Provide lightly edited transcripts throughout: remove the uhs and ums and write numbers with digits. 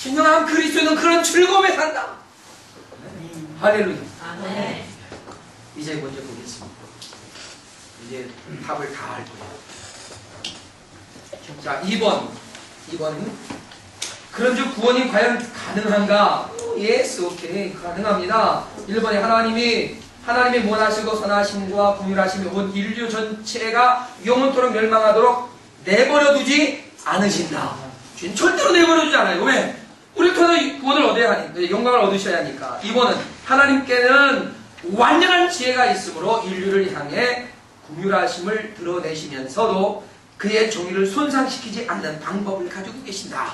진정한 그리스도는 그런 즐거움에 산다. 할렐루야. 아멘. 이제 먼저 보겠습니다. 이제 답을 다 할 거예요. 자, 2번은 그런즉 구원이 과연 가능한가? 예스, 오케이, 가능합니다. 1번에 하나님의 원하시고 선하심과 긍휼하심이 온 인류 전체가 영원토록 멸망하도록 내버려두지 않으신다. 주님 절대로 내버려두지 않아요. 왜? 우리를 통해서 구원을 얻어야 하니까, 영광을 얻으셔야 하니까. 2번은 하나님께는 완전한 지혜가 있으므로 인류를 향해 긍휼하심을 드러내시면서도 그의 정의를 손상시키지 않는 방법을 가지고 계신다.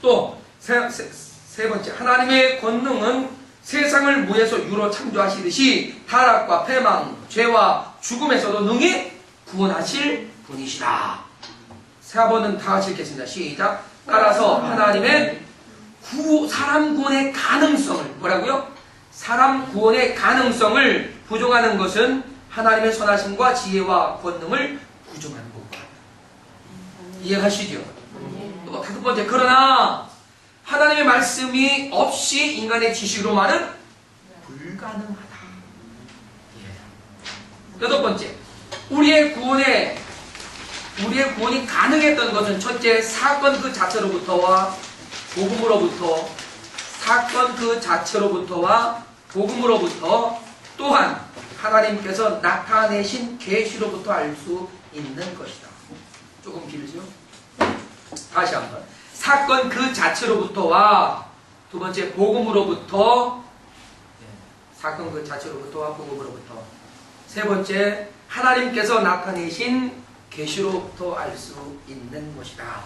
또 세 번째, 하나님의 권능은 세상을 무에서 유로 창조하시듯이 타락과 패망, 죄와 죽음에서도 능히 구원하실 분이시다. 4번은 다 같이 읽겠습니다. 시작. 따라서 하나님의 사람 구원의 가능성을, 뭐라고요? 사람 구원의 가능성을 부정하는 것은 하나님의 선하심과 지혜와 권능을 부정하는 것과 이해하시죠? 또 5번째, 그러나 하나님의 말씀이 없이 인간의 지식으로만은 불가능하다. 8번째, 우리의 구원이 가능했던 것은 첫째, 사건 그 자체로부터와 복음으로부터 또한 하나님께서 나타내신 계시로부터 알 수 있는 것이다. 조금 길죠? 다시 한번. 사건 그 자체로부터와 두 번째 복음으로부터, 사건 그 자체로부터와 복음으로부터, 세 번째 하나님께서 나타내신 계시로부터 알 수 있는 것이다.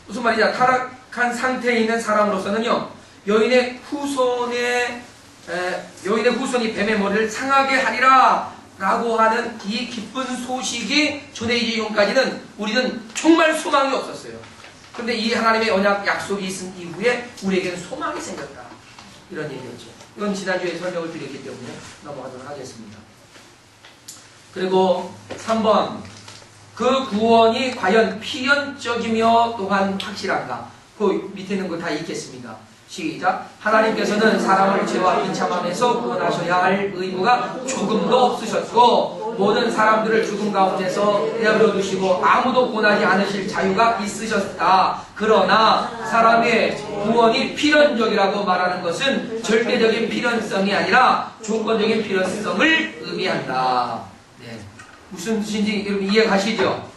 무슨 말이냐? 타락한 상태에 있는 사람으로서는요, 여인의 후손이 뱀의 머리를 상하게 하리라 라고 하는 이 기쁜 소식이 전해지기 전까지는 우리는 정말 소망이 없었어요. 그런데 이 하나님의 언약 약속이 있은 이후에 우리에게는 소망이 생겼다. 이런 얘기였죠. 이건 지난주에 설명을 드렸기 때문에 넘어가도록 하겠습니다. 그리고 3번, 그 구원이 과연 필연적이며 또한 확실한가? 그 밑에 있는 거 다 읽겠습니다. 시작. 하나님께서는 사람을 죄와 비참함에서 구원하셔야 할 의무가 조금도 없으셨고 모든 사람들을 죽음 가운데서 내버려 두시고 아무도 구원하지 않으실 자유가 있으셨다. 그러나 사람의 구원이 필연적이라고 말하는 것은 절대적인 필연성이 아니라 조건적인 필연성을 의미한다. 네. 무슨 뜻인지 여러분 이해가시죠?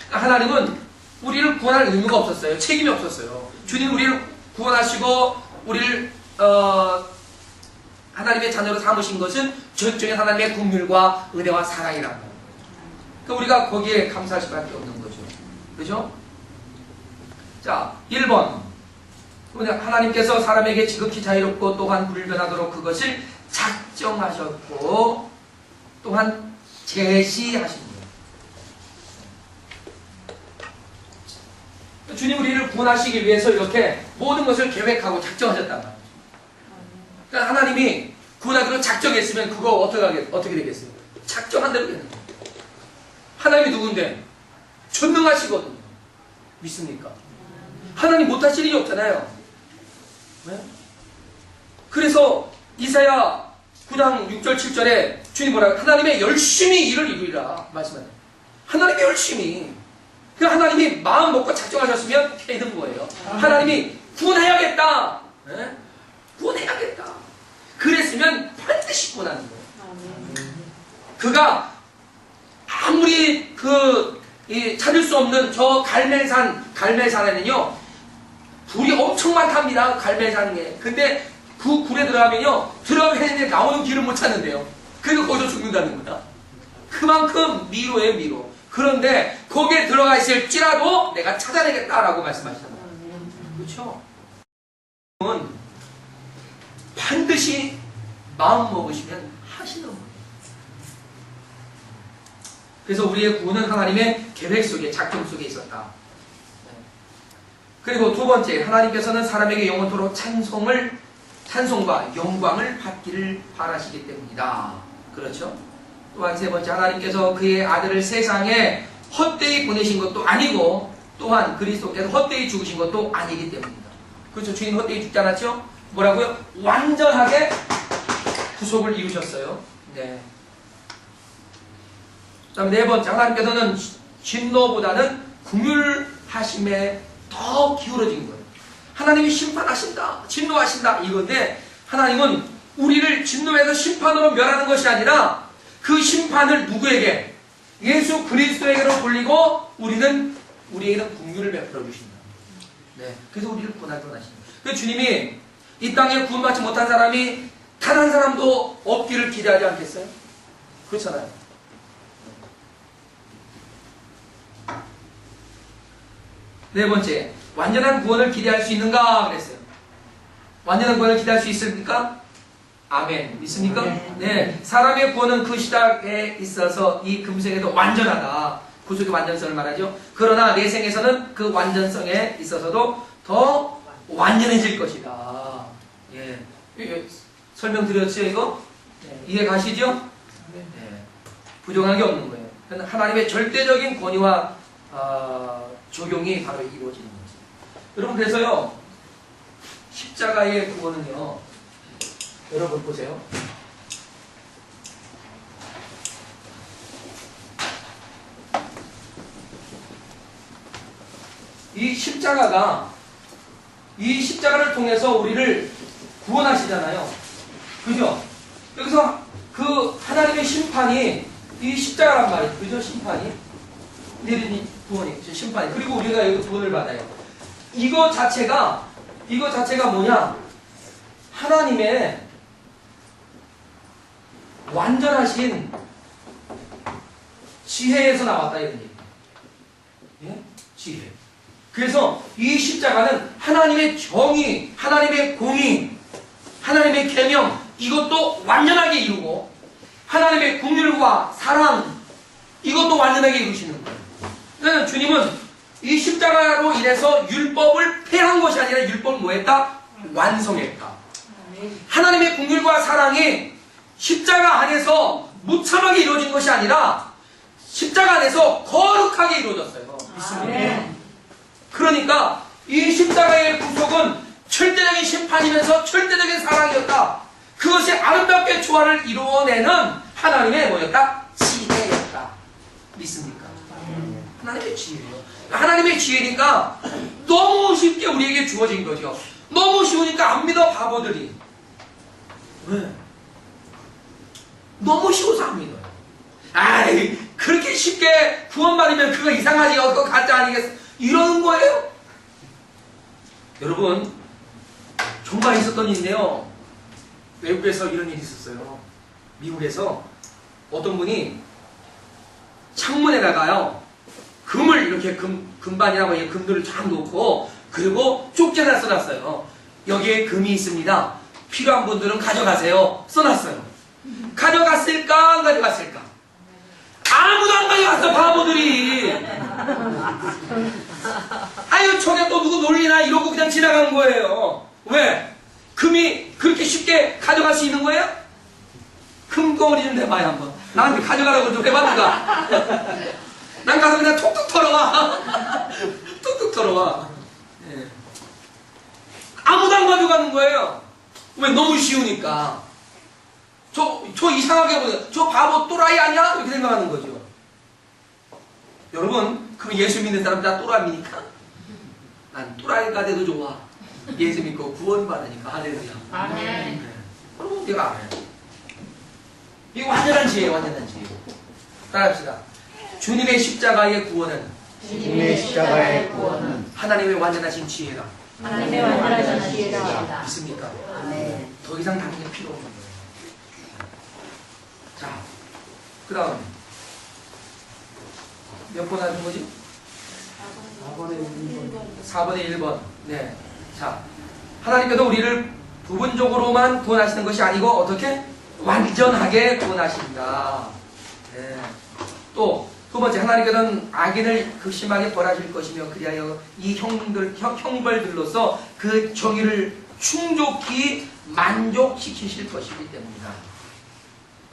하나님은 우리를 구원할 의무가 없었어요. 책임이 없었어요. 주님 우리를 구원하시고 우리를 하나님의 자녀로 삼으신 것은 전적인 하나님의 긍휼과 은혜와 사랑이라고. 그러니까 우리가 거기에 감사할 수밖에 없는 거죠. 그죠? 자, 1번. 하나님께서 사람에게 지극히 자유롭고 또한 불변하도록 그것을 작정하셨고 또한 제시하신 거예요. 주님 우리를 구원하시기 위해서 이렇게 모든 것을 계획하고 작정하셨단 말이에요. 그러니까 하나님이 구원하기로 작정했으면 그거 어떻게 되겠어요? 작정한 대로 되는 거예요. 하나님이 누군데? 전능하시거든요. 믿습니까? 하나님 못하실 일이 없잖아요. 네? 그래서 이사야 9장 6절 7절에 주님 뭐라고? 하나님의 열심히 일을 이루리라 말씀하세요. 하나님의 열심히. 그 하나님이 마음 먹고 작정하셨으면 되는 거예요. 하나님이 구원해야겠다. 네? 구원해야겠다. 그랬으면 반드시 구원하는 거예요. 그가 아무리 찾을 수 없는 저 갈멜산에는요 불이 엄청 많답니다. 갈멜산에. 근데 그 굴에 들어가면요 들어가는데 나오는 길을 못 찾는데요. 그래서 거기서 죽는다는 거다. 그만큼 미로예요, 미로. 그런데 거기에 들어가 있을지라도 내가 찾아내겠다라고 말씀하시잖아요. 그렇죠? 반드시 마음 먹으시면 하시는 거예요. 그래서 우리의 구원은 하나님의 계획 속에, 작정 속에 있었다. 그리고 두 번째, 하나님께서는 사람에게 영원토록 찬송과 영광을 받기를 바라시기 때문이다. 그렇죠? 또한 세 번째, 하나님께서 그의 아들을 세상에 헛되이 보내신 것도 아니고 또한 그리스도께서 헛되이 죽으신 것도 아니기 때문입니다. 그렇죠? 주님 헛되이 죽지 않았죠? 뭐라고요? 완전하게 구속을 이루셨어요. 네. 그 다음에 네 번째, 하나님께서는 진노보다는 긍휼하심에 더 기울어진 거예요. 하나님이 심판하신다, 진노하신다 이건데, 하나님은 우리를 진노해서 심판으로 멸하는 것이 아니라 그 심판을 누구에게? 예수 그리스도에게로 돌리고 우리에게는 긍휼을 베풀어 주신다. 네. 그래서 우리를 구원하시는 거예요. 그래서 주님이 이 땅에 구원받지 못한 사람이 단 한 사람도 없기를 기대하지 않겠어요? 그렇잖아요. 네 번째, 완전한 구원을 기대할 수 있는가 그랬어요. 완전한 구원을 기대할 수 있습니까? 아멘. 믿습니까? 네. 사람의 구원은 그 시작에 있어서 이 금생에도 완전하다. 구속의 완전성을 말하죠. 그러나 내 생에서는 그 완전성에 있어서도 더 완전해질 것이다. 예. 설명드렸죠, 이거? 네. 이해 가시죠? 네. 부정한 게 없는 거예요. 하나님의 절대적인 권위와 적용이 바로 이루어지는 거죠. 여러분, 그래서요, 십자가의 구원은요, 여러분 보세요. 이 십자가를 통해서 우리를 구원하시잖아요. 그죠? 여기서 그 하나님의 심판이 이 십자가란 말이에요. 그죠? 심판이. 내리니 구원이, 심판이. 그리고 우리가 여기 구원을 받아요. 이거 자체가 뭐냐? 하나님의 완전하신 지혜에서 나왔다 이런 얘기. 예? 지혜. 그래서 이 십자가는 하나님의 정의, 하나님의 공의, 하나님의 계명 이것도 완전하게 이루고 하나님의 긍휼과 사랑 이것도 완전하게 이루시는 거예요. 그래서 주님은 이 십자가로 인해서 율법을 폐한 것이 아니라 율법을 뭐했다? 완성했다. 하나님의 긍휼과 사랑이 십자가 안에서 무참하게 이루어진 것이 아니라 십자가 안에서 거룩하게 이루어졌어요. 믿습니다. 그러니까 이 십자가의 구속은 절대적인 심판이면서 절대적인 사랑이었다. 그것이 아름답게 조화를 이루어내는 하나님의 뭐였다? 지혜였다. 믿습니까? 하나님의 지혜예요. 하나님의 지혜니까 너무 쉽게 우리에게 주어진 거죠. 너무 쉬우니까 안 믿어 바보들이. 왜? 너무 쉬워서 안 믿어요. 아이, 그렇게 쉽게 구원받으면 그거 이상하지, 그거 가짜 아니겠어? 이러는 거예요? 여러분, 정말 있었던 일인데요. 외국에서 이런 일이 있었어요. 미국에서 어떤 분이 창문에다가요, 금을 이렇게 금반이나 뭐 금들을 쫙 놓고, 그리고 쪽지를 써놨어요. 여기에 금이 있습니다. 필요한 분들은 가져가세요. 써놨어요. 가져갔을까 안 가져갔을까? 아무도 안 가져갔어 바보들이. 아유 저게 또 누구 놀리나 이러고 그냥 지나간 거예요. 왜? 금이 그렇게 쉽게 가져갈 수 있는 거예요? 금덩어리 좀 내봐요 한번. 나한테 가져가라고 좀 해봐 누가. 난 가서 그냥 톡톡 털어와. 톡톡 털어와. 예. 아무도 안 가져가는 거예요. 왜? 너무 쉬우니까. 저 이상하게 보세요. 저 바보 또라이 아니야? 이렇게 생각하는 거죠. 여러분, 그럼 예수 믿는 사람 다 또라이입니까? 난 또라이가 돼도 좋아. 예수 믿고 구원 받으니까. 할렐루야. 아멘. 네. 여러분, 내가 알아요. 이거 완전한 지혜예요, 완전한 지혜. 따라합시다. 주님의 십자가의 구원은 하나님의 완전하신 지혜다. 하나님의 완전하신 지혜다. 믿습니까? 아멘. 더 이상 다른 게 필요 없는 거예요. 자, 그 다음 몇 번 하는 거지? 4번의 1번. 네. 자, 하나님께서 우리를 부분적으로만 구원하시는 것이 아니고 어떻게? 완전하게 구원하신다. 네. 또 두 번째, 하나님께서는 악인을 극심하게 벌하실 것이며 그리하여 이 형벌들로서 그 정의를 충족히 만족시키실 것이기 때문이다.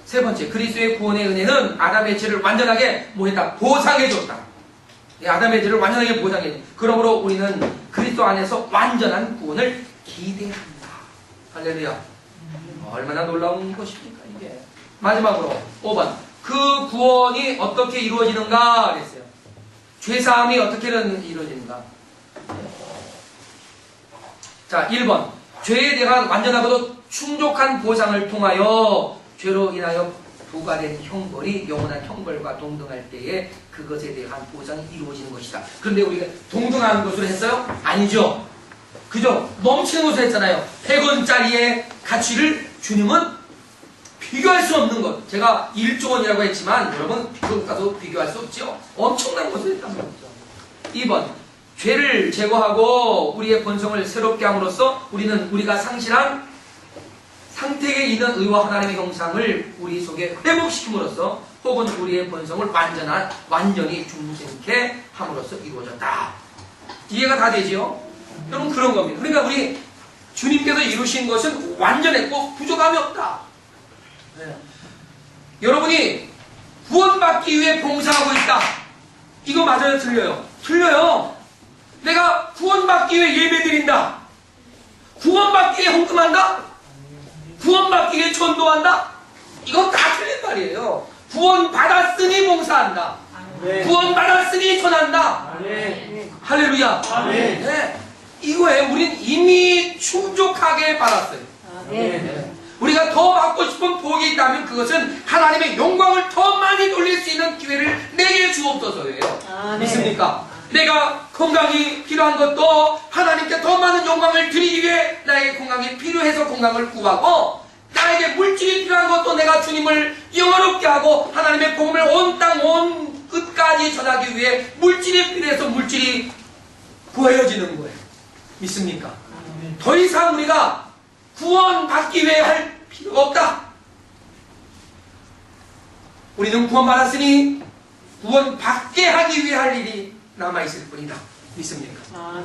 세 번째, 그리스도의 구원의 은혜는 아담의 죄를 완전하게 뭐했다? 보상해줬다. 아담의 죄를 완전하게 보상해. 그러므로 우리는 그리스도 안에서 완전한 구원을 기대한다. 할렐루야. 얼마나 놀라운 것입니까 이게. 마지막으로 5번. 그 구원이 어떻게 이루어지는가 그랬어요. 죄사함이 어떻게 이루어지는가. 자, 1번. 죄에 대한 완전하고도 충족한 보상을 통하여 죄로 인하여 부과된 형벌이 영원한 형벌과 동등할 때에 그것에 대한 보상이 이루어지는 것이다. 그런데 우리가 동등한 것으로 했어요? 아니죠. 그죠? 넘치는 것으로 했잖아요. 100원짜리의 가치를 주님은 비교할 수 없는 것. 제가 1조 원이라고 했지만 여러분 그것과도 비교할 수 없죠. 엄청난 것을 했단 말이죠. 2번. 죄를 제거하고 우리의 본성을 새롭게 함으로써 우리가 상실한 상태에 있는 의와 하나님의 형상을 우리 속에 회복시킴으로써 혹은 우리의 본성을 완전히 중생케 함으로써 이루어졌다. 이해가 다 되지요? 여러분 그런 겁니다. 그러니까 우리 주님께서 이루신 것은 완전했고 부족함이 없다. 네. 여러분이 구원받기 위해 봉사하고 있다. 이거 맞아요? 틀려요? 틀려요. 내가 구원받기 위해 예배드린다. 구원받기 위해 헌금한다. 구원받기 위해 전도한다? 이건 다 틀린 말이에요. 구원받았으니 봉사한다. 네. 구원받았으니 전한다. 네. 할렐루야. 아멘. 네. 이거에 우린 이미 충족하게 받았어요. 네. 우리가 더 받고 싶은 복이 있다면 그것은 하나님의 영광을 더 많이 돌릴 수 있는 기회를 내게 주옵소서예요. 아멘. 믿습니까? 내가 건강이 필요한 것도 하나님께 더 많은 영광을 드리기 위해 나에게 건강이 필요해서 건강을 구하고, 나에게 물질이 필요한 것도 내가 주님을 영화롭게 하고 하나님의 복음을 온 땅 온 끝까지 전하기 위해 물질이 필요해서 물질이 구해지는 거예요. 믿습니까? 더 이상 우리가 구원받기 위해 할 필요가 없다. 우리는 구원받았으니 구원받게 하기 위해 할 일이 남아있을 뿐이다. 믿습니까?